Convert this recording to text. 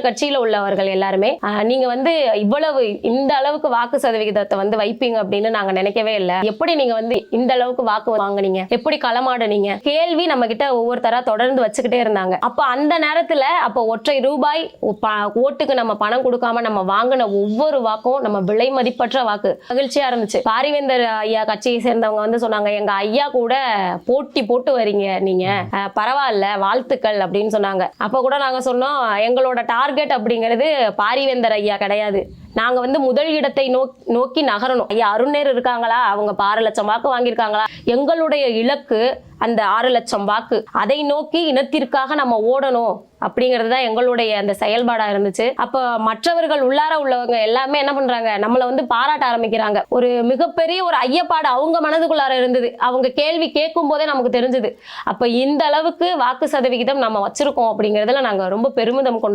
கட்சியில உள்ளவர்கள் எல்லாருமே நீங்க வந்து இவ்வளவு இந்த அளவுக்கு வாக்கு சதவிகிதத்தை வந்து வைப்பீங்க அப்படின்னு நாங்க நினைக்கவே இல்லை. எப்படி நீங்க வந்து இந்த அளவுக்கு வாக்கு வாங்குனீங்க, எப்படி களமாடுனீங்க, கேள்வி நம்ம கிட்ட ஒவ்வொருத்தரா தொடர்ந்து வச்சுக்கிட்டே இருந்தாங்க. அப்ப அந்த நேரத்துல அப்ப ஒற்றை ரூபாய் ஓட்டுக்கு நம்ம பணம் கொடுக்காம நம்ம வாங்கின ஒவ்வொரு வாக்கும் நம்ம விலை மதிப்பற்ற வாக்கு. மகிழ்ச்சியா இருந்துச்சு. பாரிவேந்தர் ஐயா கட்சியை சேர்ந்தவங்க வந்து சொன்னாங்க, எங்க ஐயா கூட போட்டி போட்டு வரீங்க நீங்க, பரவாயில்ல வாழ்த்துக்கள் அப்படின்னு சொன்னாங்க. அப்ப கூட நாங்க சொன்னோம், எங்களோட டார்கெட் அப்படிங்கிறது பாரிவேந்தர் ஐயா கிடையாது. நாங்க வந்து முதல் இடத்தை நோக்கி நகரணும். ஐயா அருணேர் இருக்காங்களா, அவங்க 6 லட்சம் வாக்கு வாங்கியிருக்காங்களா, எங்களுடைய இலக்கு அந்த 6 லட்சம் வாக்கு. அதை நோக்கி இனத்திற்காக நம்ம ஓடணும் அப்படிங்கிறது தான் எங்களுடைய அந்த செயல்பாடா இருந்துச்சு. அப்ப மற்றவர்கள் உள்ளார உள்ளவங்க எல்லாமே என்ன பண்றாங்க, நம்மளை வந்து பாராட்ட ஆரம்பிக்கிறாங்க. ஒரு மிகப்பெரிய ஒரு ஐயப்பாடு அவங்க மனதுக்குள்ளார இருந்தது. அவங்க கேள்வி கேட்கும் போதே நமக்கு தெரிஞ்சது. அப்ப இந்த அளவுக்கு வாக்கு சதவிகிதம் நம்ம வச்சிருக்கோம் அப்படிங்கிறதுல நாங்க ரொம்ப பெருமிதம் கொண்டோம்.